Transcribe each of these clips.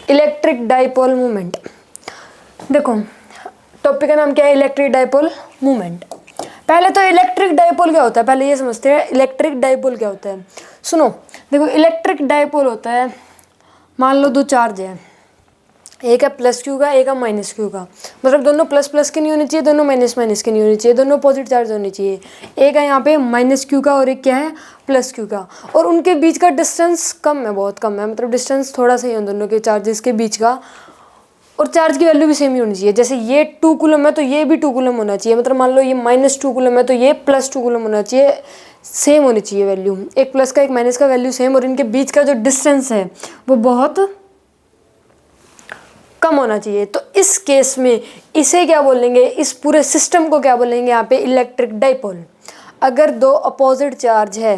Electric dipole moment. देखो topic का नाम क्या है, इलेक्ट्रिक डाइपोल मोमेंट। पहले तो इलेक्ट्रिक डाइपोल क्या होता है, पहले ये समझते हैं इलेक्ट्रिक डाइपोल क्या होता है। सुनो देखो, इलेक्ट्रिक डाइपोल होता है, मान लो दो चार्ज है, एक है प्लस क्यू का, एक है माइनस क्यू का। मतलब दोनों प्लस प्लस के नहीं होनी चाहिए, दोनों माइनस माइनस के नहीं होनी चाहिए, दोनों पॉजिटिव चार्ज होनी चाहिए। एक है यहाँ पे माइनस क्यू का और एक क्या है प्लस क्यू का, और उनके बीच का डिस्टेंस कम है, बहुत कम है, मतलब डिस्टेंस थोड़ा सा ही है दोनों के चार्जेस के बीच का, और चार्ज की वैल्यू भी सेम ही होनी चाहिए। जैसे ये 2 कूलम है तो ये भी 2 कूलम होना चाहिए, मतलब मान लो ये -2 कूलम है तो ये +2 कूलम होना चाहिए, सेम होनी चाहिए वैल्यू, एक प्लस का एक माइनस का वैल्यू सेम, और इनके बीच का जो डिस्टेंस है वो बहुत कम होना चाहिए। तो इस केस में इसे क्या बोलेंगे, इस पूरे सिस्टम को क्या बोलेंगे यहाँ पे, इलेक्ट्रिक डाइपोल। अगर दो अपोजिट चार्ज है,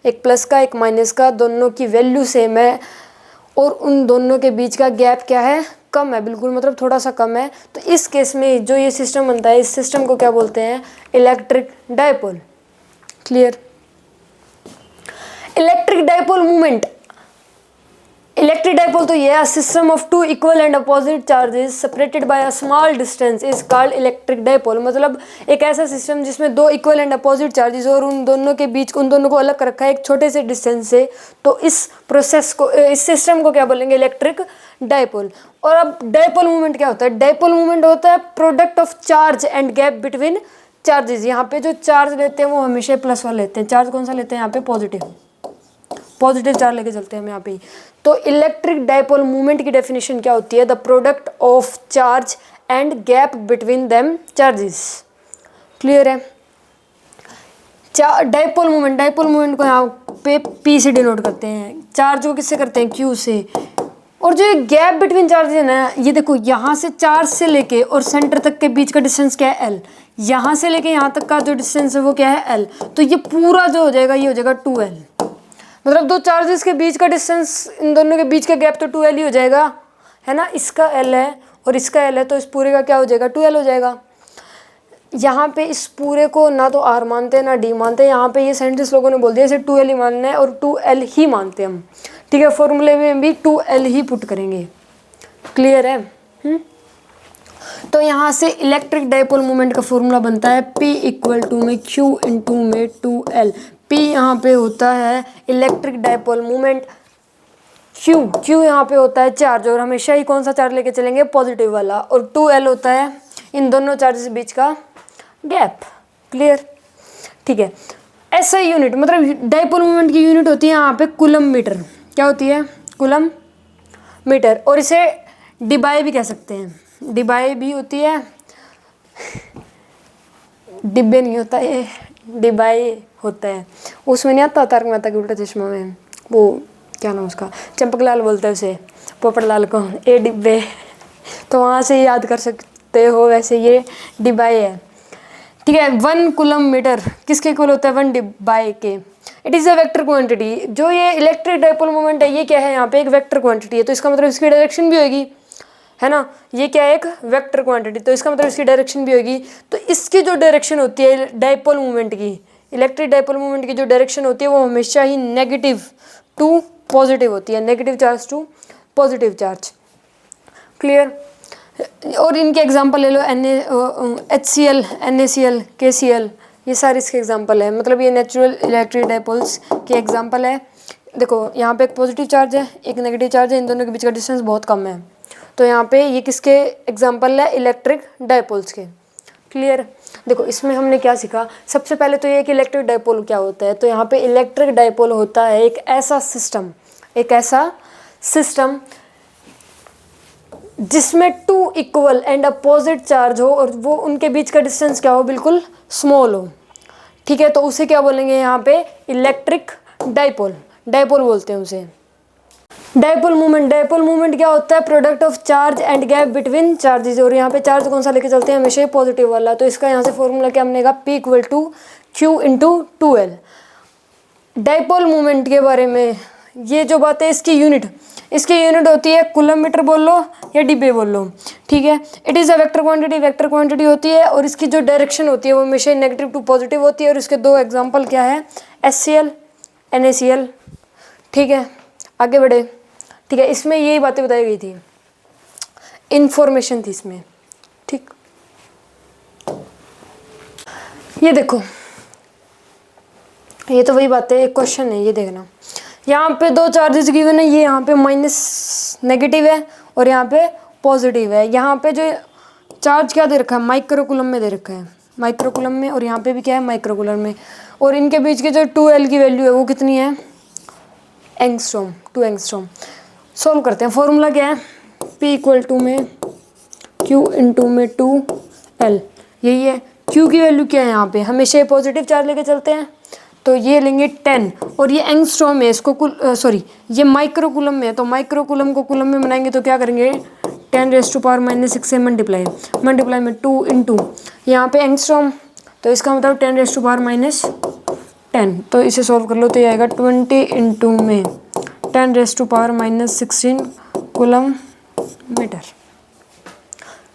एक प्लस का एक माइनस का, दोनों की वैल्यू सेम है और उन दोनों के बीच का गैप क्या है, कम है, बिल्कुल मतलब थोड़ा सा कम है, तो इस केस में जो ये सिस्टम बनता है, इस सिस्टम को क्या बोलते हैं, electric dipole. Clear. Electric dipole movement, electric dipole तो ये है, system of 2 equal and opposite charges separated by a small distance is called electric dipole. मतलब एक ऐसा सिस्टम जिसमें 2 इक्वल एंड अपोजिट चार्जेस और उन दोनों के बीच, उन दोनों को अलग कर रखा है एक छोटे से डिस्टेंस से, तो इस प्रोसेस को, इस सिस्टम को क्या बोलेंगे, इलेक्ट्रिक डाइपोल। और अब डाइपोल मूवमेंट क्या होता है, डाइपोल मूवमेंट होता है product of charge and gap between charges. यहाँ पे जो चार्ज लेते हैं वो हमेशा प्लस वाला लेते हैं, चार्ज कौन सा लेते हैं यहाँ पे, पॉजिटिव चार्ज लेके चलते हैं हम यहाँ पे। तो इलेक्ट्रिक डाइपोल मूवमेंट की डेफिनेशन क्या होती है, the product of charge and gap between them charges. Clear है। डाइपोल मूवमेंट को यहाँ पे पी से डिनोट करते हैं, चार्ज को किससे करते हैं, क्यू से। और जो गैप बिटवीन चार्ज है ना, ये देखो यहाँ से चार्ज से लेके और सेंटर तक के बीच का डिस्टेंस क्या है, एल। यहाँ से लेके यहाँ तक का जो डिस्टेंस है वो क्या है, एल। तो ये पूरा जो हो जाएगा ये हो जाएगा 2L। मतलब दो चार्जेस के बीच का डिस्टेंस, इन दोनों के बीच का गैप तो 2L ही हो जाएगा, है ना। इसका L है और इसका L है, तो इस पूरे का क्या हो जाएगा, 2L हो जाएगा। यहाँ पे इस पूरे को ना तो R मानते हैं ना D मानते हैं, यहाँ पे ये साइंटिस्ट लोगों ने बोल दिया इसे 2L ही मानना है और 2L ही मानते हैं हम। ठीक है, फॉर्मूले में भी 2L ही पुट करेंगे। क्लियर है। तो यहाँ से इलेक्ट्रिक डाइपोल मोमेंट का फॉर्मूला बनता है P = में Q × में 2L। P यहाँ पे होता है इलेक्ट्रिक डाइपोल मोमेंट, Q यहाँ पे होता है चार्ज, और हमेशा ही कौन सा चार्ज लेके चलेंगे, पॉजिटिव वाला, और 2L होता है इन दोनों चार्जेस के बीच का गैप। क्लियर। ठीक है। ऐसा यूनिट, मतलब डाइपोल मोमेंट की यूनिट होती है यहाँ पे कूलम मीटर। क्या होती है, कूलम मीटर। और इसे डिबाई भी कह सकते हैं, डिबाई भी होती है, डिब्बे नहीं होता ये, डिबाई होता है। उसमें नहीं आता तारक मेहता के उल्टा चश्मा में, वो क्या नाम उसका, चंपकलाल बोलता है उसे, पोपटलाल को, ए डिब्बे। तो वहाँ से याद कर सकते हो, वैसे ये डिबाई है। ठीक है। 1 कूलम मीटर किसके इक्वल होता है, 1 डिबाई के। It is a vector quantity. जो ये इलेक्ट्रिक डाइपोल मोमेंट है ये क्या है, यहाँ पे एक वेक्टर क्वांटिटी है, तो इसका मतलब इसकी डायरेक्शन भी होगी, है ना। ये क्या है, एक वेक्टर क्वांटिटी, तो इसका मतलब इसकी डायरेक्शन भी होगी। तो इसकी जो डायरेक्शन होती है डाइपोल मूवमेंट की, इलेक्ट्रिक डाइपोल मूवमेंट की जो डायरेक्शन होती है वो हमेशा ही नेगेटिव टू पॉजिटिव होती है, negative charge to positive charge. Clear. और इनके एग्जांपल ले लो, HCl, NaCl, KCl, ये सारे इसके एग्जांपल है। मतलब ये नेचुरल इलेक्ट्रिक डाइपोल्स के एग्जांपल है। देखो यहाँ पे एक पॉजिटिव चार्ज है, एक नेगेटिव चार्ज है, इन दोनों के बीच का डिस्टेंस बहुत कम है, तो यहाँ पे ये किसके एग्जांपल है, इलेक्ट्रिक डाइपोल्स के। क्लियर। देखो इसमें हमने क्या सीखा, सबसे पहले तो ये कि इलेक्ट्रिक डाइपोल क्या होता है। तो यहाँ पे इलेक्ट्रिक डाइपोल होता है एक ऐसा सिस्टम जिसमें 2 इक्वल एंड अपोजिट चार्ज हो और वो उनके बीच का डिस्टेंस क्या हो, बिल्कुल स्मॉल हो। ठीक है, तो उसे क्या बोलेंगे यहाँ पे, इलेक्ट्रिक डाइपोल बोलते हैं उसे। डाइपोल मूवमेंट क्या होता है, product of charge and gap between charges. और यहाँ पे चार्ज कौन सा लेके चलते हैं, हमेशा पॉजिटिव वाला, तो इसका यहाँ से फॉर्मूला क्या बनेगा, P = Q × 2L। Dipole movement के बारे में ये जो बात है, इसकी यूनिट होती है कूलम मीटर बोल लो या डिब्बे बोल लो। ठीक है। It is a vector quantity होती है, और इसकी जो डायरेक्शन होती है वो हमेशा नेगेटिव टू पॉजिटिव होती है। और इसके 2 एग्जांपल क्या है, HCl, NaCl। ठीक है, आगे बढ़े। ठीक है, इसमें यही बातें बताई गई थी, इंफॉर्मेशन थी इसमें। ठीक, ये देखो, ये तो वही बात है, एक क्वेश्चन है, ये देखना, यहाँ पे दो चार्जेस गिवन है, ये यहाँ पे माइनस नेगेटिव है और यहाँ पे पॉजिटिव है। यहाँ पे जो चार्ज क्या दे रखा है, माइक्रोकूलम में दे रखा है, माइक्रोकूलम में, और यहाँ पे भी क्या है, माइक्रोकूलम में। और इनके बीच की जो 2L की वैल्यू है वो कितनी है, एंगस्ट्रॉम, 2 एंगस्ट्रॉम। सॉल्व करते हैं, फॉर्मूला क्या है, P इक्वल टू में Q इंटू में 2L, यही है। Q की वैल्यू क्या है, यहाँ पे हमेशा पॉजिटिव चार्ज लेके चलते हैं, तो ये लेंगे 10, और ये एंगस्ट्रॉम है, इसको सॉरी ये माइक्रोकूलम में है, तो माइक्रोकूलम को कूलम में बनाएंगे तो क्या करेंगे, 10⁻⁻6 से मल्टीप्लाई में 2 इंटू यहाँ पे एंगस्ट्रॉम, तो इसका मतलब 10⁻⁻10, तो इसे सॉल्व कर लो तो ये आएगा 20 इंटू में 10⁻⁻16 कूलम मीटर।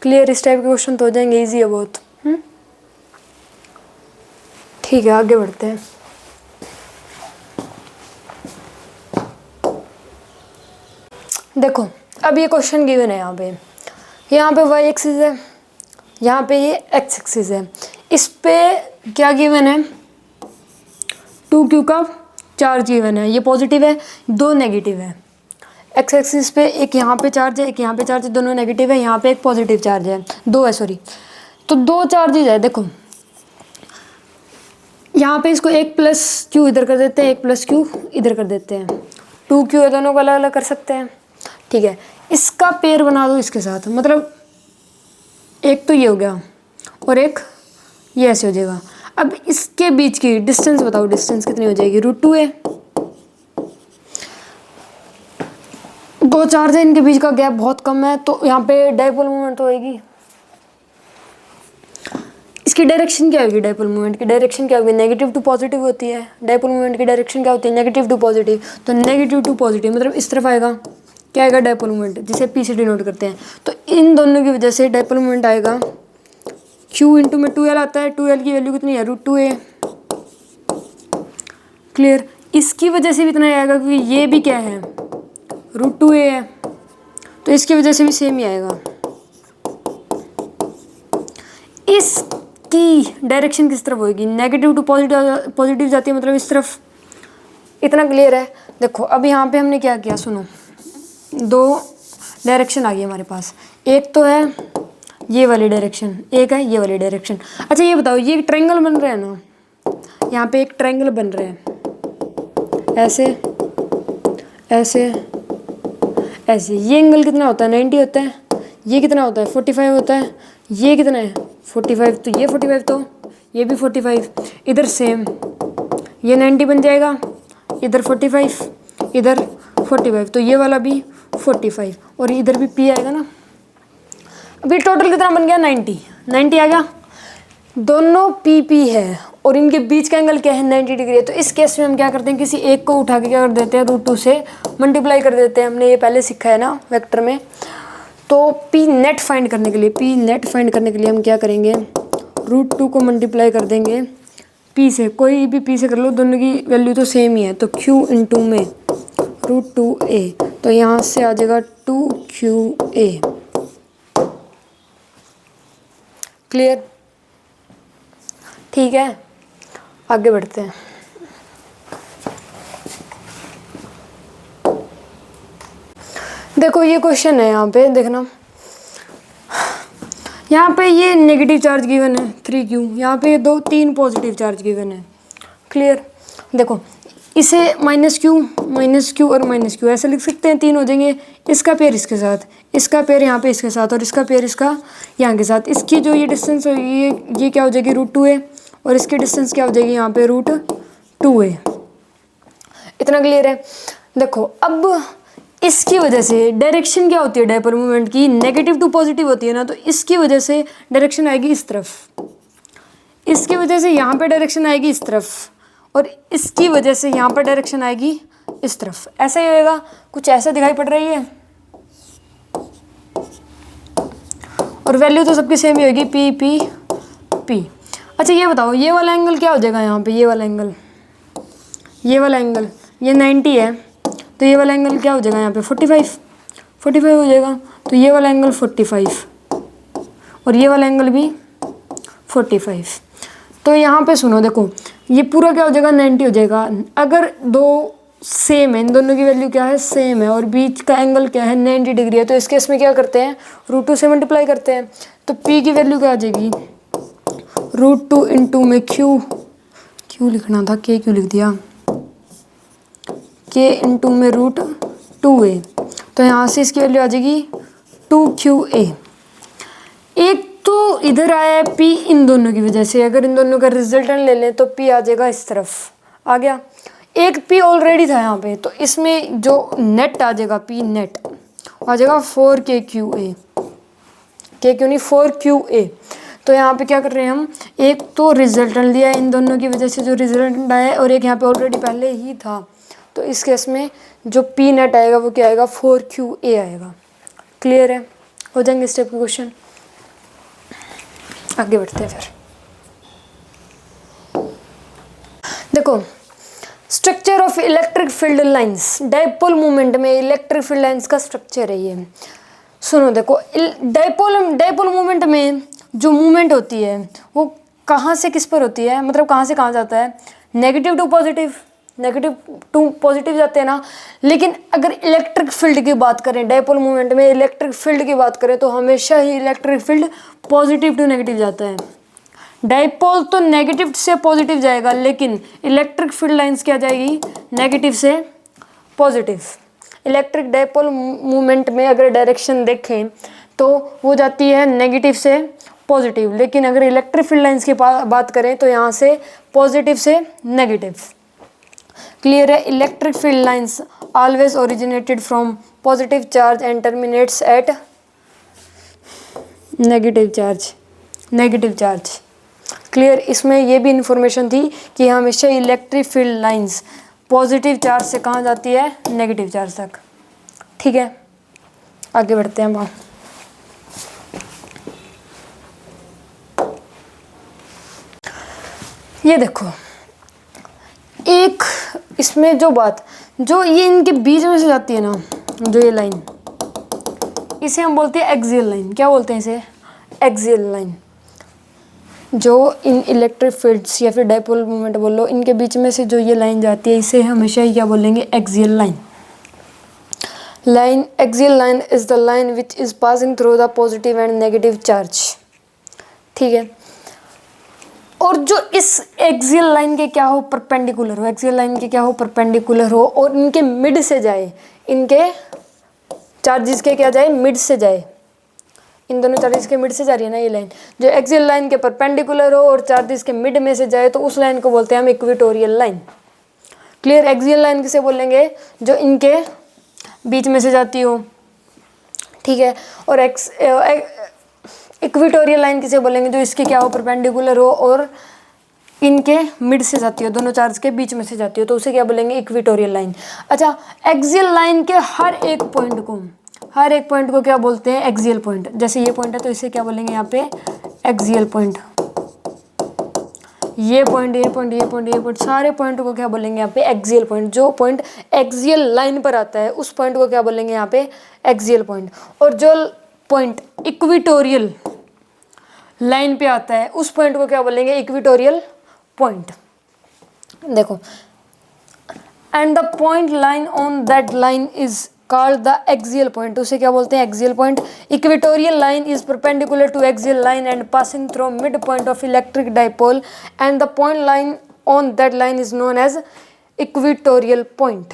क्लियर, इस टाइप के क्वेश्चन तो हो जाएंगे, ईजी है बहुत। ठीक है, आगे बढ़ते हैं। देखो, अब ये क्वेश्चन गिवन है, यहाँ पे y एक्सिस है, यहाँ पे ये x एक्सिस है, इस पे क्या गिवन है, 2Q का चार्ज गिवन है, ये पॉजिटिव है, दो नेगेटिव है। x एक्सिस पे एक यहाँ पे चार्ज है, एक यहाँ पे चार्ज है, दोनों नेगेटिव है, यहाँ पे एक पॉजिटिव चार्ज है, दो है सॉरी, तो दो चार्जेज है। देखो यहाँ पे इसको एक प्लस क्यू इधर कर देते हैं, एक प्लस क्यू इधर कर देते हैं, 2Q है, दोनों को अलग अलग कर सकते हैं। ठीक है, इसका पेयर बना दो इसके साथ, मतलब एक तो ये हो गया और एक ये ऐसे हो जाएगा। अब इसके बीच की डिस्टेंस बताओ, डिस्टेंस कितनी हो जाएगी, √2a। दो चार्ज है, इनके बीच का गैप बहुत कम है, तो यहाँ पे डाइपोल मोमेंट तो होगी। इसकी डायरेक्शन क्या होगी, डाइपोल मोमेंट की डायरेक्शन क्या होगी, नेगेटिव टू पॉजिटिव होती है। डाइपोल मोमेंट की डायरेक्शन क्या होती है, नेगेटिव टू पॉजिटिव, तो नेगेटिव टू पॉजिटिव मतलब इस तरफ आएगा, क्या आएगा, डाइपोल मोमेंट, जिसे P से डिनोट करते हैं। तो इन दोनों की वजह से डाइपोल मोमेंट आएगा, Q इंटू में 2L आता है, 2L की वैल्यू कितनी है, √2a। क्लियर, इसकी वजह से भी इतना आएगा क्योंकि ये भी क्या है, √2a है, तो इसकी वजह से भी सेम ही आएगा। इसकी डायरेक्शन किस तरफ होगी, नेगेटिव टू पॉजिटिव जाती है, मतलब इस तरफ। इतना क्लियर है। देखो अब यहाँ पे हमने क्या किया, सुनो, दो डायरेक्शन आ गई हमारे पास, एक तो है ये वाली डायरेक्शन, एक है ये वाली डायरेक्शन। अच्छा ये बताओ, ये ट्रायंगल बन रहा है ना, यहाँ पे एक ट्रायंगल बन रहा है, ऐसे ऐसे ऐसे, ये एंगल कितना होता है, 90 होता है, ये कितना होता है, 45 होता है, ये कितना है, 45, तो ये 45, तो ये भी 45, इधर सेम, ये 90 बन जाएगा, इधर 45, इधर 45, तो ये वाला भी 45, और इधर भी P आएगा ना। अभी टोटल कितना बन गया, 90 आ गया। दोनों PP है और इनके बीच का एंगल क्या है, 90 डिग्री है। तो इस केस में हम क्या करते हैं, किसी एक को उठा के क्या कर देते हैं, √2 से मल्टीप्लाई कर देते हैं। हमने ये पहले सीखा है ना वेक्टर में। तो P नेट फाइंड करने के लिए हम क्या करेंगे, √2 को मल्टीप्लाई कर देंगे P से, कोई भी P से कर लो, दोनों की वैल्यू तो सेम ही है, तो Q इंटू में √2a, तो यहाँ से आ जाएगा 2QA। क्लियर, ठीक है, आगे बढ़ते हैं। देखो ये क्वेश्चन है, यहाँ पे देखना, यहाँ पे ये नेगेटिव चार्ज गिवन है 3Q, यहाँ पे 3 पॉजिटिव चार्ज गिवन है। क्लियर, देखो इसे -Q और -Q ऐसे लिख सकते हैं, 3 हो जाएंगे, इसका पेयर इसके साथ, इसका पेयर यहाँ पे इसके साथ, और इसका पेयर इसका यहाँ के साथ। इसकी जो ये डिस्टेंस होगी, ये क्या हो जाएगी, √2a, और इसकी डिस्टेंस क्या हो जाएगी यहाँ पे, √2a। इतना क्लियर है। देखो अब इसकी वजह से डायरेक्शन क्या होती है डाइपोल मोमेंट की, नेगेटिव टू पॉजिटिव होती है ना, तो इसकी वजह से डायरेक्शन आएगी इस तरफ, इसकी वजह से यहाँ पे डायरेक्शन आएगी इस तरफ, और इसकी वजह से यहाँ पर डायरेक्शन आएगी इस तरफ। ऐसा ही होएगा, कुछ ऐसा दिखाई पड़ रही है, और वैल्यू तो सबकी सेम ही होगी, P। अच्छा ये बताओ, ये वाला एंगल क्या हो जाएगा यहाँ पे, ये वाला एंगल ये 90 है, तो ये वाला एंगल क्या हो जाएगा यहाँ पे 45 हो जाएगा। तो ये वाला एंगल 45 और ये वाला एंगल भी 45। तो यहाँ पे सुनो, देखो ये पूरा क्या हो जाएगा 90 हो जाएगा। अगर दो सेम है, इन दोनों की वैल्यू क्या है सेम है और बीच का एंगल क्या है 90 डिग्री है, तो इस केस में क्या करते हैं √2 से मल्टीप्लाई करते हैं। तो P की वैल्यू क्या आ जाएगी √2 इंटू में Q लिखना था, K क्यों लिख दिया, K इंटू में √2a। तो यहाँ से इसकी वैल्यू आ जाएगी 2QA। एक तो इधर आया है P इन दोनों की वजह से, अगर इन दोनों का रिजल्टेंट ले लें तो P आ जाएगा इस तरफ आ गया। एक P ऑलरेडी था यहाँ पे, तो इसमें जो नेट आ जाएगा P नेट आ जाएगा 4KQA, K क्यों नहीं 4QA। तो यहाँ पे क्या कर रहे हैं हम, एक तो रिजल्टेंट लिया इन दोनों की वजह से जो रिजल्टेंट आया है, और एक यहाँ पे ऑलरेडी पहले ही था, तो इस केस में जो P नेट आएगा वो क्या आएगा 4QA आएगा। क्लियर है, हो जाएंगे स्टेप के क्वेश्चन। आगे बढ़ते हैं फिर। देखो structure of electric field lines, dipole movement में इलेक्ट्रिक फील्ड लाइंस का स्ट्रक्चर है ये। सुनो देखो, डाइपोल मूवमेंट में जो मूवमेंट होती है वो कहाँ से किस पर होती है, मतलब कहाँ से कहाँ जाता है, नेगेटिव टू पॉजिटिव जाते हैं ना। लेकिन अगर इलेक्ट्रिक फील्ड की बात करें, डाइपोल मूवमेंट में इलेक्ट्रिक फील्ड की बात करें, तो हमेशा ही electric field positive to negative जाता है। डाइपोल तो नेगेटिव से पॉजिटिव जाएगा, लेकिन इलेक्ट्रिक फील्ड लाइंस क्या जाएगी नेगेटिव से पॉजिटिव। इलेक्ट्रिक डाइपोल मूवमेंट में अगर डायरेक्शन देखें तो वो जाती है नेगेटिव से पॉजिटिव, लेकिन अगर इलेक्ट्रिक फील्ड लाइंस की बात करें तो यहाँ से पॉजिटिव से नेगेटिव। क्लियर है, electric field lines always originated from positive charge and terminates at negative charge. Clear, इसमें ये भी इंफॉर्मेशन थी कि हमेशा electric field lines positive charge से कहाँ जाती है नेगेटिव चार्ज तक। ठीक है, आगे बढ़ते हैं वहाँ। ये देखो, एक इसमें जो ये इनके बीच में से जाती है ना, जो ये लाइन, इसे हम बोलते हैं एक्सियल लाइन। क्या बोलते हैं इसे, एक्सियल लाइन। जो इन इलेक्ट्रिक फील्ड्स या फिर डाइपोल मूवमेंट बोलो, इनके बीच में से जो ये लाइन जाती है इसे हमेशा ही क्या बोलेंगे axial line. Axial line is the line which is passing through the positive and negative charge. ठीक है, और जो इस एक्सियल लाइन के क्या हो परपेंडिकुलर हो, एक्सियल लाइन के क्या हो परपेंडिकुलर हो, और इनके मिड से जाए, इनके चार्जेस के क्या जाए मिड से जाए। इन दोनों चार्जेस के मिड से जा रही है ना ये लाइन, जो एक्सियल लाइन के परपेंडिकुलर हो और चार्जेस के मिड में से जाए, तो उस लाइन को बोलते हैं हम equatorial line. Clear, axial line किसे बोलेंगे, जो इनके बीच में से जाती हो। ठीक है, और इक्वेटोरियल लाइन किसे बोलेंगे, जो इसके क्या हो परपेंडिकुलर हो और इनके मिड से जाती हो, दोनों चार्ज के बीच में से जाती हो, तो उसे क्या बोलेंगे इक्वेटोरियल लाइन। अच्छा, एक्सियल लाइन के हर एक पॉइंट को क्या बोलते हैं एक्सियल पॉइंट। जैसे ये पॉइंट है तो इसे क्या बोलेंगे यहाँ पे एक्सियल पॉइंट। ये पॉइंट सारे पॉइंट को क्या बोलेंगे यहाँ पे एक्सियल पॉइंट। जो पॉइंट एक्सियल लाइन पर आता है उस पॉइंट को क्या बोलेंगे यहाँ पे एक्सियल पॉइंट। और जो पॉइंट इक्वेटोरियल लाइन पे आता है उस पॉइंट को क्या बोलेंगे इक्वेटोरियल पॉइंट। देखो, and the point line on that line is called the axial point. उसे क्या बोलते हैं axial point. Equatorial line is perpendicular to axial line and passing through mid point of electric dipole and the point line on that line is known as equatorial point.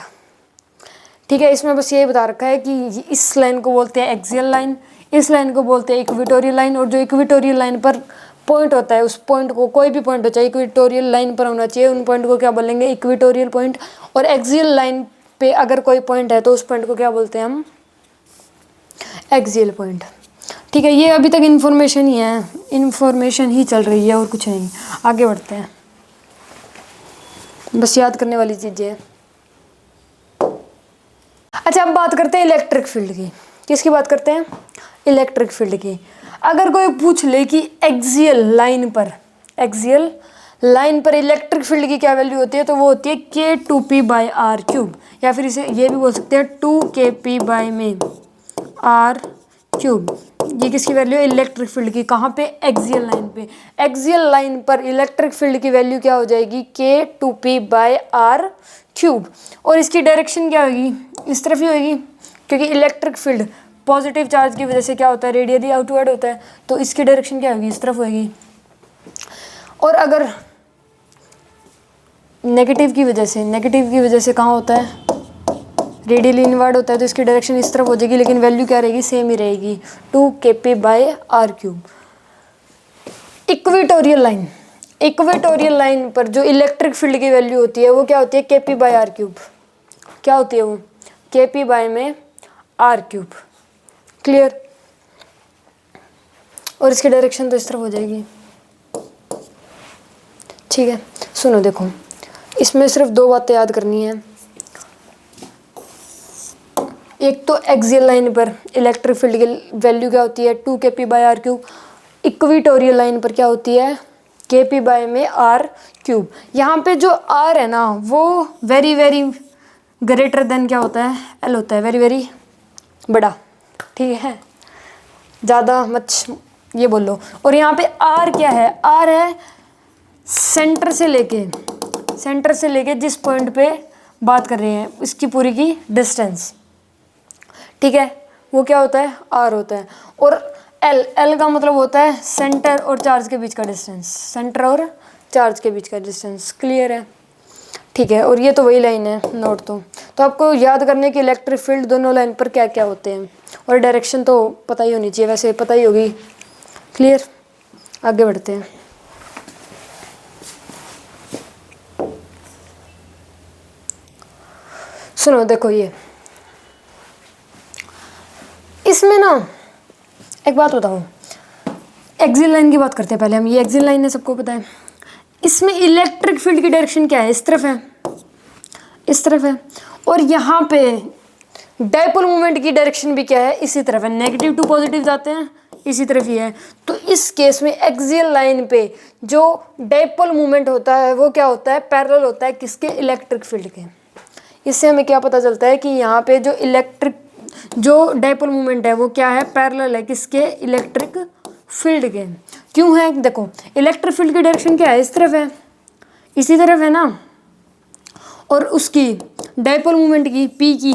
ठीक है, इसमें बस ये बता रखा है कि इस लाइन को बोलते हैं एक्सियल लाइन, इस लाइन को बोलते हैं इक्वेटोरियल लाइन, और जो इक्वेटोरियल लाइन पर पॉइंट होता है उस पॉइंट को, कोई भी पॉइंट हो चाहे इक्वेटोरियल लाइन पर होना चाहिए, उन पॉइंट को क्या बोलेंगे इक्वेटोरियल पॉइंट। और एक्सियल लाइन पे अगर कोई पॉइंट है तो उस पॉइंट को क्या बोलते हैं हम एक्सियल पॉइंट। ठीक है, ये अभी तक इन्फॉर्मेशन ही है, इन्फॉर्मेशन ही चल रही है और कुछ नहीं। आगे बढ़ते हैं, बस याद करने वाली चीज़ें हैं। अच्छा, अब बात करते हैं इलेक्ट्रिक फील्ड की। किसकी बात करते हैं इलेक्ट्रिक फील्ड की। अगर कोई पूछ ले कि एक्सियल लाइन पर इलेक्ट्रिक फील्ड की क्या वैल्यू होती है, तो वो होती है K2P/r3। या फिर इसे ये भी बोल सकते हैं 2kp बाय में आर क्यूब। ये किसकी वैल्यू है? इलेक्ट्रिक फील्ड की। कहाँ पे? एक्सियल लाइन पे। एक्सियल लाइन पर इलेक्ट्रिक फील्ड की वैल्यू क्या हो जाएगी? k2p bye r cube. और इसकी डायरेक्शन क्या होगी? इस तरफ ही होगी, क्योंकि इलेक्ट्रिक फील्ड पॉजिटिव चार्ज की वजह से क्या होता है? रेडियली आउटवर्ड होता है, तो इसकी डायरेक्शन क्या होगी? इस तरफ होगी। और अगर नेगेटिव की वजह से कहाँ होता है? रेडियली इनवर्ड होता है, तो इसकी डायरेक्शन इस तरफ हो जाएगी, लेकिन वैल्यू क्या रहेगी? सेम ही रहेगी, 2kp by r cube. Equatorial line पर जो इलेक्ट्रिक फील्ड की वैल्यू होती है वो क्या होती है? kp by r cube. क्या होती है वो? kp बाय में आर क्यूब। क्लियर? और इसकी डायरेक्शन तो इस तरफ हो जाएगी। ठीक है, सुनो देखो, इसमें सिर्फ दो बातें याद करनी है। एक तो एक्सियल लाइन पर इलेक्ट्रिक फील्ड की वैल्यू क्या होती है? 2kp by r cube. Equatorial line पर क्या होती है? kp बाय में आर क्यूब। यहाँ पे जो r है ना वो वेरी वेरी ग्रेटर देन क्या होता है? l होता है, वेरी वेरी बड़ा। ठीक है, ज़्यादा मत ये बोलो। और यहाँ पे r क्या है? r है सेंटर से लेके जिस पॉइंट पे बात कर रहे हैं इसकी पूरी की डिस्टेंस। ठीक है, वो क्या होता है? r होता है। और l का मतलब होता है सेंटर और चार्ज के बीच का डिस्टेंस। क्लियर है? ठीक है, और ये तो वही लाइन है, नोट तो आपको याद करने की इलेक्ट्रिक फील्ड दोनों लाइन पर क्या क्या होते हैं, और डायरेक्शन तो पता ही होनी चाहिए, वैसे पता ही होगी। क्लियर? आगे बढ़ते हैं। सुनो देखो, ये इसमें ना एक बात बताओ, एक्सियल लाइन की बात करते हैं पहले हम। ये एक्सियल लाइन है, सबको पता है। इसमें इलेक्ट्रिक फील्ड की डायरेक्शन क्या है? इस तरफ है। और यहाँ पे डायपोल मोमेंट की डायरेक्शन भी क्या है? इसी तरफ है। नेगेटिव टू पॉजिटिव जाते हैं, इसी तरफ ही है। तो इस केस में एक्सियल लाइन पे जो डायपोल मोमेंट होता है वो क्या होता है? पैरेलल होता है किसके? इलेक्ट्रिक फील्ड के। इससे हमें क्या पता चलता है कि यहाँ पे जो डायपोल मोमेंट है वो क्या है? पैरेलल है किसके? इलेक्ट्रिक फील्ड के। क्यों है? देखो, इलेक्ट्रिक फील्ड की डायरेक्शन क्या है? इस तरफ है, इसी तरफ है ना। और उसकी डायपोल मोमेंट की पी की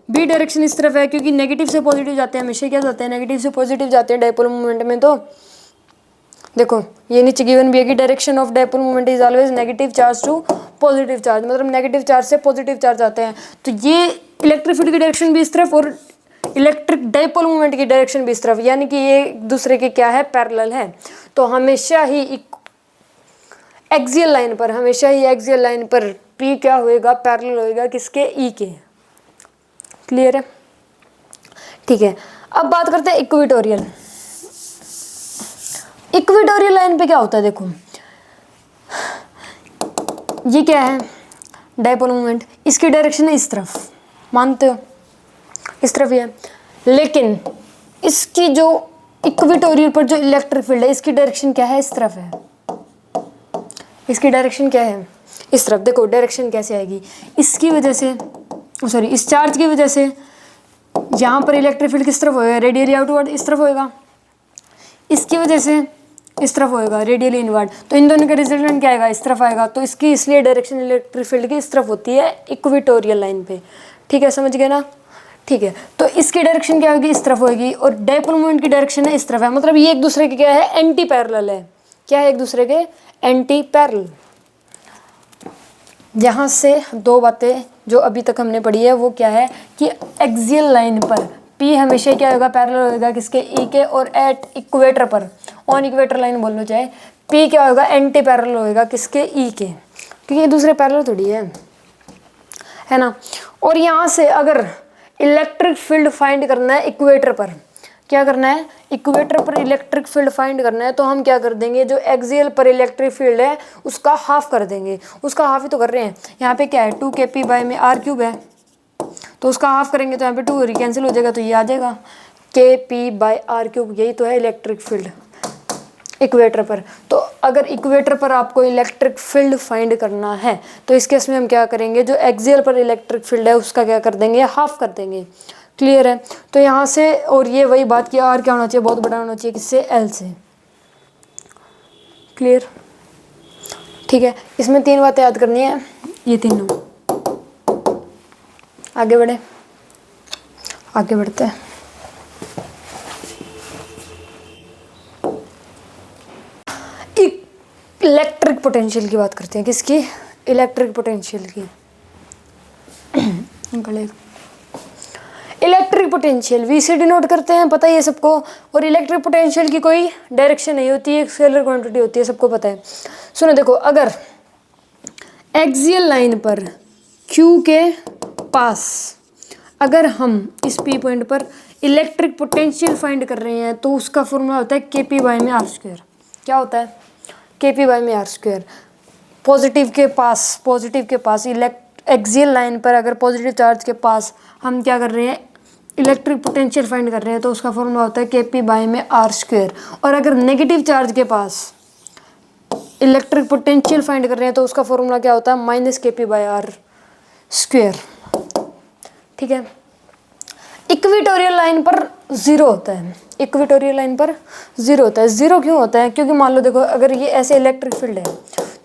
बी डायरेक्शन इस तरफ है, क्योंकि नेगेटिव से पॉजिटिव जाते हैं, हमेशा क्या जाते हैं? नेगेटिव से पॉजिटिव जाते हैं डायपोल मोमेंट में। तो देखो, ये नीचे गिवन भी है कि direction of dipole moment is always negative charge to positive charge, मतलब नेगेटिव चार्ज से पॉजिटिव चार्ज आते हैं। तो ये इलेक्ट्रिक फील्ड की डायरेक्शन भी इस तरफ और इलेक्ट्रिक डायपोल मोमेंट की डायरेक्शन भी इस तरफ, यानी कि ये एक दूसरे के क्या है? पैरेलल है। तो हमेशा ही एक्सियल लाइन पर पी क्या होएगा? पैरेलल होएगा किसके? ई के। क्लियर है? ठीक है, अब बात करते हैं इक्वेटोरियल लाइन पे क्या होता है। देखो, ये क्या है? Dipole moment. इसकी डायरेक्शन है इस तरफ, मानते हो? इस तरफ ही है। लेकिन इसकी जो इक्वेटोरियल पर जो इलेक्ट्रिक फील्ड है इसकी डायरेक्शन क्या है? इस तरफ है। इसकी डायरेक्शन क्या है? इस तरफ। देखो डायरेक्शन कैसे आएगी? इसकी वजह से, सॉरी, इस चार्ज की वजह से यहाँ पर इलेक्ट्रिक फील्ड किस तरफ होएगा? रेडियली आउटवर्ड, इस तरफ होएगा। इसकी वजह से इस तरफ होएगा, रेडियली इनवर्ड। तो इन दोनों का रिजल्टेंट क्या आएगा? इस तरफ आएगा। तो इसकी इसलिए डायरेक्शन इलेक्ट्रिक फील्ड की इस तरफ होती है, इक्वेटोरियल लाइन पे। ठीक है, समझ गए ना? ठीक है, तो इसकी डायरेक्शन क्या होगी? इस तरफ होगी। और डायपोल मोमेंट की डायरेक्शन है इस तरफ है, मतलब ये एक दूसरे के क्या है? एंटी पैरेलल है। क्या है? एक दूसरे के एंटी पैरेलल। यहाँ से दो बातें जो अभी तक हमने पढ़ी है वो क्या है कि एक्सियल लाइन पर P हमेशा क्या होगा? पैरेलल होगा किसके? E के। और एट इक्वेटर पर, ऑन इक्वेटर लाइन बोल लो चाहे, P क्या होगा? एंटी पैरेलल होगा किसके? E के, क्योंकि ये दूसरे पैरेलल थोड़ी है ना। और यहाँ से अगर इलेक्ट्रिक फील्ड फाइंड करना है इक्वेटर पर, क्या करना है? इक्वेटर पर इलेक्ट्रिक फील्ड फाइंड करना है, तो हम क्या कर देंगे? जो एक्सियल पर इलेक्ट्रिक फील्ड है उसका हाफ कर देंगे। उसका हाफ ही तो कर रहे हैं। यहाँ पे क्या है? 2kp बाय में आर क्यूब है, तो उसका हाफ करेंगे तो यहाँ पे 2 कैंसिल हो जाएगा, तो ये आ जाएगा kp बाय आर क्यूब। यही तो है इलेक्ट्रिक फील्ड। इक्वेटर पर। तो अगर इक्वेटर पर आपको इलेक्ट्रिक फील्ड फाइंड करना है तो इस केस में हम क्या करेंगे, जो एक्सियल पर इलेक्ट्रिक फील्ड है उसका क्या कर देंगे, हाफ कर देंगे। क्लियर है। तो यहाँ से, और ये वही बात कि आर क्या होना चाहिए, बहुत बड़ा होना चाहिए, किससे, एल से। क्लियर। ठीक है, इसमें 3 बातें याद करनी है, ये तीनों। आगे बढ़े, आगे बढ़ते हैं। इलेक्ट्रिक पोटेंशियल की बात करते हैं, किसकी, इलेक्ट्रिक पोटेंशियल की। इलेक्ट्रिक पोटेंशियल वी से डिनोट करते हैं, पता है ये सबको। और इलेक्ट्रिक पोटेंशियल की कोई डायरेक्शन नहीं होती है, एक स्केलर क्वांटिटी होती है, सबको पता है। सुनो देखो, अगर एक्सियल लाइन पर Q के पास अगर हम इस P पॉइंट पर इलेक्ट्रिक पोटेंशियल फाइंड कर रहे हैं तो उसका फॉर्मूला होता है KP बाय में आर स्क्वायर। क्या होता है, KP बाय में आर स्क्वायर। पॉजिटिव के पास एक्सियल लाइन पर अगर पॉजिटिव चार्ज के पास हम क्या कर रहे हैं, इलेक्ट्रिक पोटेंशियल फाइंड कर रहे हैं तो उसका फॉर्मूला होता है KP बाय में आर स्क्वायर। और अगर नेगेटिव चार्ज के पास इलेक्ट्रिक पोटेंशियल फाइंड कर रहे हैं तो उसका फॉर्मूला क्या होता है, minus KP by r square. ठीक है। इक्वेटोरियल लाइन पर 0 होता है, इक्वेटोरियल लाइन पर 0 होता है। 0 क्यों होता है, क्योंकि मान लो देखो, अगर ये ऐसे इलेक्ट्रिक फील्ड है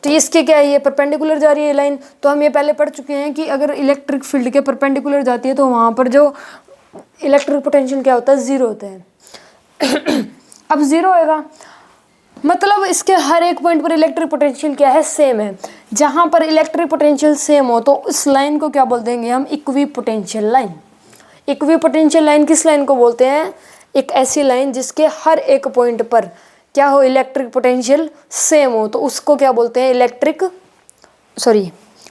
तो इसके क्या है, ये परपेंडिकुलर जा रही है लाइन। तो हम ये पहले पढ़ चुके हैं कि अगर इलेक्ट्रिक फील्ड के परपेंडिकुलर जाती है तो वहाँ पर जो इलेक्ट्रिक पोटेंशियल क्या होता है, 0 होता है। अब 0 होएगा मतलब इसके हर एक पॉइंट पर इलेक्ट्रिक पोटेंशियल क्या है, सेम है। जहाँ पर इलेक्ट्रिक पोटेंशियल सेम हो तो उस लाइन को क्या बोल देंगे हम, equi potential line. Equi potential line किस लाइन को बोलते हैं, एक ऐसी लाइन जिसके हर एक पॉइंट पर क्या हो, इलेक्ट्रिक पोटेंशियल सेम हो तो उसको क्या बोलते हैं,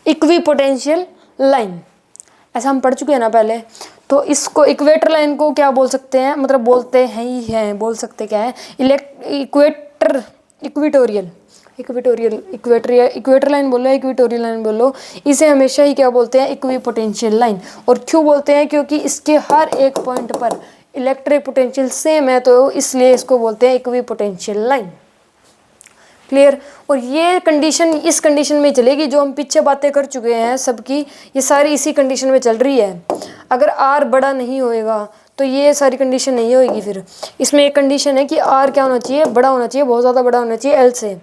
इक्वी पोटेंशियल लाइन। ऐसा हम पढ़ चुके हैं ना पहले। तो इसको इक्वेटर लाइन को क्या बोल सकते हैं, मतलब बोलते हैं ही हैं, बोल सकते क्या है, इक्वेटर लाइन बोलो, इक्वेटोरियल लाइन बोलो, इसे हमेशा ही क्या बोलते हैं, इक्वी पोटेंशियल लाइन। और क्यों बोलते हैं, क्योंकि इसके हर एक पॉइंट पर इलेक्ट्रिक पोटेंशियल सेम है तो इसलिए इसको बोलते हैं इक्वी पोटेंशियल लाइन। क्लियर। और ये कंडीशन इस कंडीशन में चलेगी जो हम पीछे बातें कर चुके हैं सबकी, ये सारी इसी कंडीशन में चल रही है। अगर आर बड़ा नहीं होएगा तो ये सारी कंडीशन नहीं होएगी। फिर इसमें एक कंडीशन है कि आर क्या होना चाहिए, बड़ा होना चाहिए, बहुत ज़्यादा बड़ा होना चाहिए एल से,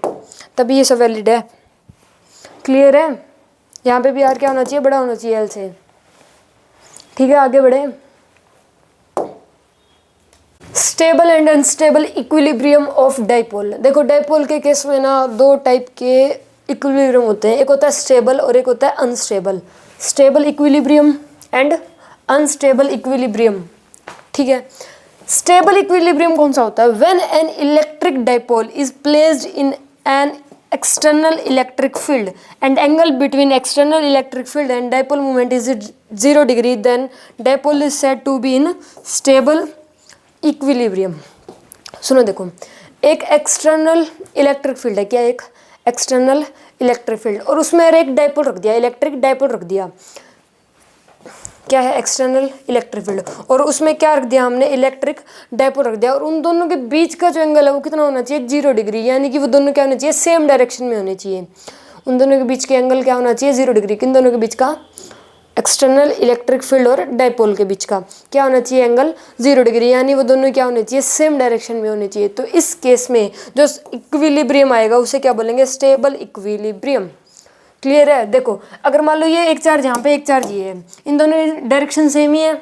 तभी ये सब वैलिड है। क्लियर है। यहाँ पे भी आर क्या होना चाहिए, बड़ा होना चाहिए एल से। ठीक है, आगे बढ़े। Stable and unstable equilibrium of dipole. देखो डाइपोल के केस में ना 2 टाइप के इक्विलिब्रियम होते हैं, एक होता है स्टेबल और एक होता है unstable. Stable equilibrium and unstable equilibrium. ठीक है। स्टेबल इक्विलिब्रियम कौन सा होता है, when an electric dipole is placed in an external electric field and angle between external electric field and dipole moment is 0 degree, then dipole is said to be in stable equilibrium। सुनो देखो, एक external electric field है, क्या, एक external electric field, और उसमें एक dipole रख दिया, इलेक्ट्रिक डाइपोल रख दिया, क्या है, एक्सटर्नल इलेक्ट्रिक फील्ड, और उसमें क्या रख दिया हमने, इलेक्ट्रिक डाइपोल रख दिया। और उन दोनों के बीच का जो एंगल है वो कितना होना चाहिए, 0 डिग्री, यानी कि वो दोनों क्या होना चाहिए, सेम डायरेक्शन में होने चाहिए। उन दोनों के बीच के एंगल क्या होना चाहिए, 0 डिग्री। किन दोनों के बीच का, एक्सटर्नल इलेक्ट्रिक फील्ड और डाइपोल के बीच का क्या होना चाहिए, एंगल 0 डिग्री, यानी वो दोनों क्या होने चाहिए, सेम डायरेक्शन में होने चाहिए। तो इस केस में जो इक्विलिब्रियम आएगा उसे क्या बोलेंगे, स्टेबल इक्विलिब्रियम। क्लियर है। देखो अगर मान लो ये एक चार्ज यहाँ पे, एक चार्ज ये है, इन दोनों डायरेक्शन सेम ही है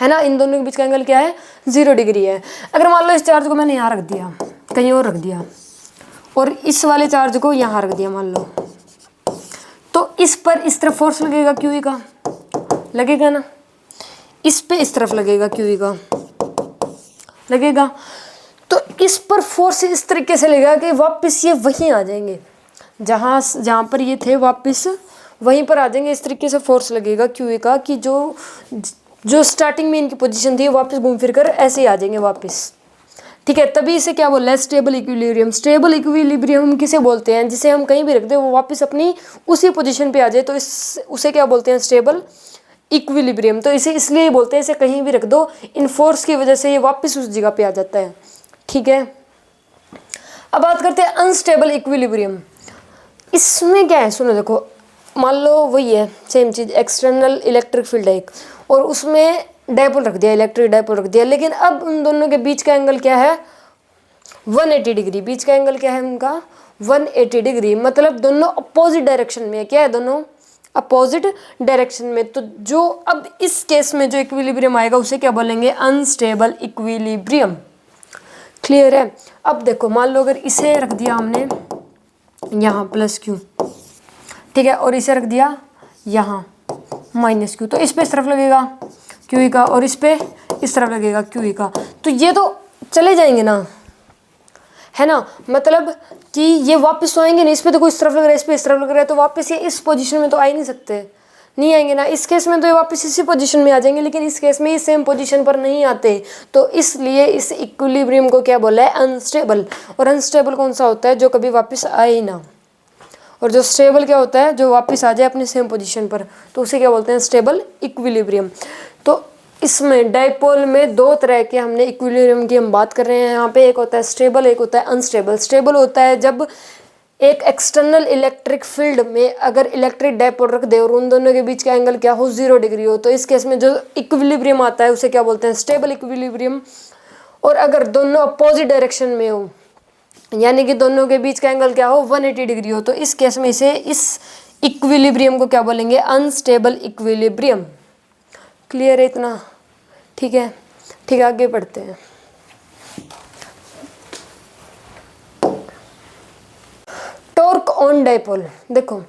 ना, इन दोनों के बीच का एंगल क्या है, 0 डिग्री है। अगर मान लो इस चार्ज को मैंने यहाँ रख दिया, कहीं और रख दिया, और इस वाले चार्ज को यहाँ रख दिया मान लो, तो इस पर इस तरफ फोर्स लगेगा क्यू का, लगेगा ना, इस पे इस तरफ लगेगा क्यू का, लगेगा। तो इस पर फोर्स इस तरीके से लगेगा कि वापस ये वहीं आ जाएंगे, जहाँ पर ये थे वापस वहीं पर आ जाएंगे। इस तरीके से फोर्स लगेगा क्यू का कि जो स्टार्टिंग में इनकी पोजीशन थी वापस घूम फिर कर ऐसे ही आ जाएंगे वापस। ठीक है, तभी इसे क्या बोल रहा है, स्टेबल इक्विलिब्रियम। स्टेबल इक्विलिब्रियम हम किसे बोलते हैं, जिसे हम कहीं भी रख दें वो वापस अपनी उसी पोजीशन पे आ जाए, तो उसे क्या बोलते हैं, स्टेबल इक्विलिब्रियम। तो इसे इसलिए बोलते हैं, इसे कहीं भी रख दो, इन फोर्स की वजह से ये वापस उस जगह पे आ जाता है। ठीक है, अब बात करते हैं अनस्टेबल इक्विलिब्रियम। इसमें क्या है, सुनो देखो, मान लो वही है सेम चीज़, एक्सटर्नल इलेक्ट्रिक फील्ड है एक, और उसमें डायपोल रख दिया, इलेक्ट्रिक डायपोल रख दिया, लेकिन अब उन दोनों के बीच का एंगल क्या है, 180 डिग्री। बीच का एंगल क्या है उनका, 180 डिग्री, मतलब दोनों अपोजिट डायरेक्शन में है। क्या है, दोनों अपोजिट डायरेक्शन में। तो जो अब इस केस में जो इक्विलिब्रियम आएगा उसे क्या बोलेंगे, अनस्टेबल इक्विलिब्रियम। क्लियर है। अब देखो मान लो अगर इसे रख दिया हमने यहाँ प्लस क्यू, ठीक है, और इसे रख दिया यहाँ माइनस क्यू, तो इस पे इस तरफ लगेगा क्यू ई का, और इस पे इस तरफ लगेगा क्यू ई का, तो ये तो चले जाएंगे ना, है ना, मतलब कि ये वापस तो आएंगे नहीं। इस पे तो कोई इस तरफ लग रहा है, इस पे इस तरफ लग रहा है, तो वापस ये इस पोजीशन में तो आ ही नहीं सकते, नहीं आएंगे ना। इस केस में तो ये वापस इसी पोजीशन में आ जाएंगे, लेकिन इस केस में ये सेम पोजीशन पर नहीं आते, तो इसलिए इस इक्विलिब्रियम को क्या बोला है, अनस्टेबल। और अनस्टेबल कौन सा होता है, जो कभी वापस आए ही ना, और जो स्टेबल क्या होता है, जो वापस आ जाए अपने सेम पोजीशन पर, तो उसे क्या बोलते हैं, स्टेबल इक्विलिब्रियम। तो इसमें डायपोल में दो तरह के हमने इक्विलिब्रियम की हम बात कर रहे हैं यहाँ पे, एक होता है स्टेबल, एक होता है अनस्टेबल। स्टेबल होता है जब एक एक्सटर्नल इलेक्ट्रिक फील्ड में अगर इलेक्ट्रिक डायपोल रख दे और उन दोनों के बीच का एंगल क्या हो, 0 डिग्री हो, तो इस केस में जो इक्विलिब्रियम आता है उसे क्या बोलते हैं, स्टेबल इक्विलिब्रियम। और अगर दोनों अपोजिट डायरेक्शन में हो, यानी कि दोनों के बीच का एंगल क्या हो, 180 डिग्री हो, तो इस केस में इसे, इस इक्विलिब्रियम को क्या बोलेंगे, अनस्टेबल इक्विलिब्रियम। क्लियर है इतना, ठीक है। ठीक है, आगे बढ़ते हैं। Torque on dipole. देखो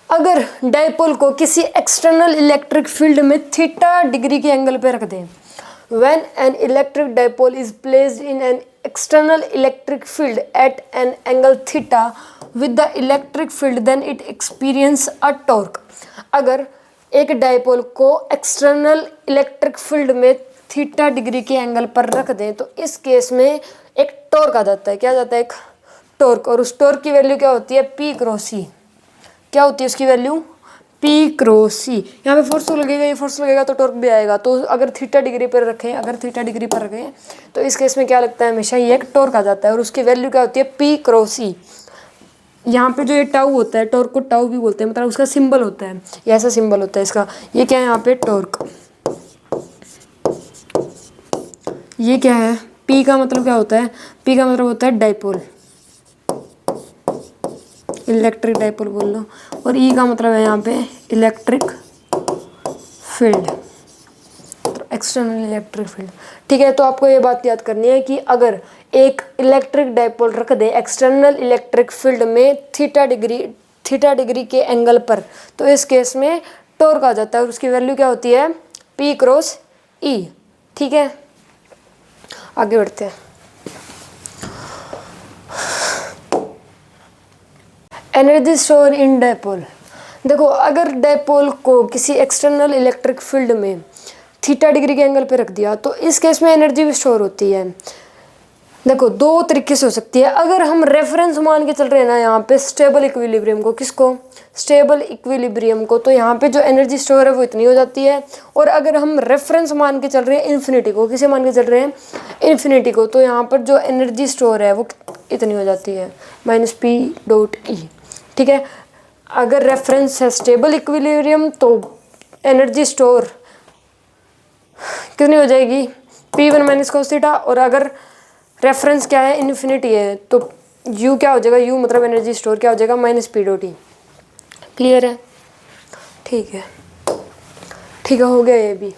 अगर डायपोल को किसी एक्सटर्नल इलेक्ट्रिक फील्ड में थीटा डिग्री के एंगल पे रख दें, when an electric dipole is placed in an external electric field at an angle theta with the electric field, then it experience a torque। अगर एक dipole को external electric field में theta degree के angle पर रख दें, तो इस केस में एक टॉर्क आ जाता है। क्या आ जाता है, एक टॉर्क। और उस टॉर्क की वैल्यू क्या होती है, पी क्रॉस सी। क्या होती है उसकी वैल्यू, पी क्रॉस सी। यहाँ पे फोर्स लगेगा, ये फोर्स लगेगा तो टॉर्क भी आएगा। तो अगर थीटा डिग्री पर रखें, अगर थीटा डिग्री पर रखें, तो इस केस में क्या लगता है, हमेशा ये एक टॉर्क आ जाता है, और उसकी वैल्यू क्या होती है, पी क्रॉस सी। यहाँ पे जो ये टाउ होता है, टॉर्क को टाउ भी बोलते हैं, मतलब उसका सिंबल होता है, ये ऐसा सिंबल होता है इसका। ये क्या है यहाँ पे, टॉर्क। ये क्या है, पी का मतलब क्या होता है, पी का मतलब होता है डायपोल, इलेक्ट्रिक डायपोल बोल लो, और ई का मतलब है यहाँ पे electric field, external electric field. ठीक है, तो आपको ये बात याद करनी है कि अगर एक इलेक्ट्रिक डायपोल रख दे एक्सटर्नल इलेक्ट्रिक फील्ड में थीटा डिग्री के एंगल पर, तो इस केस में टॉर्क आ जाता है, और उसकी वैल्यू क्या होती है, पी क्रॉस ई। ठीक है, आगे बढ़ते हैं। Energy store in dipole. देखो अगर डायपोल को किसी एक्सटर्नल इलेक्ट्रिक फील्ड में थीटा डिग्री के एंगल पे रख दिया, तो इस केस में एनर्जी भी स्टोर होती है। देखो दो तरीके से हो सकती है। अगर हम रेफरेंस मान के चल रहे हैं ना यहाँ पे स्टेबल इक्विलिब्रियम को, किसको, स्टेबल इक्विलिब्रियम को, तो यहाँ पे जो एनर्जी स्टोर है वो इतनी हो जाती है। और अगर हम रेफरेंस मान के चल रहे हैं इन्फिनिटी को, किसे मान के चल रहे हैं, इन्फिनिटी को, तो यहाँ पर जो एनर्जी स्टोर है वो इतनी हो जाती है, -P.E। ठीक है, अगर रेफरेंस है स्टेबल इक्विलिब्रियम तो एनर्जी स्टोर कितनी हो जाएगी, P1 - cos थीटा। और अगर रेफरेंस क्या है, इन्फिनिटी है, तो U क्या हो जाएगा, U मतलब एनर्जी स्टोर क्या हो जाएगा, -P.E। क्लियर है, ठीक है, ठीक है, हो गया ये भी।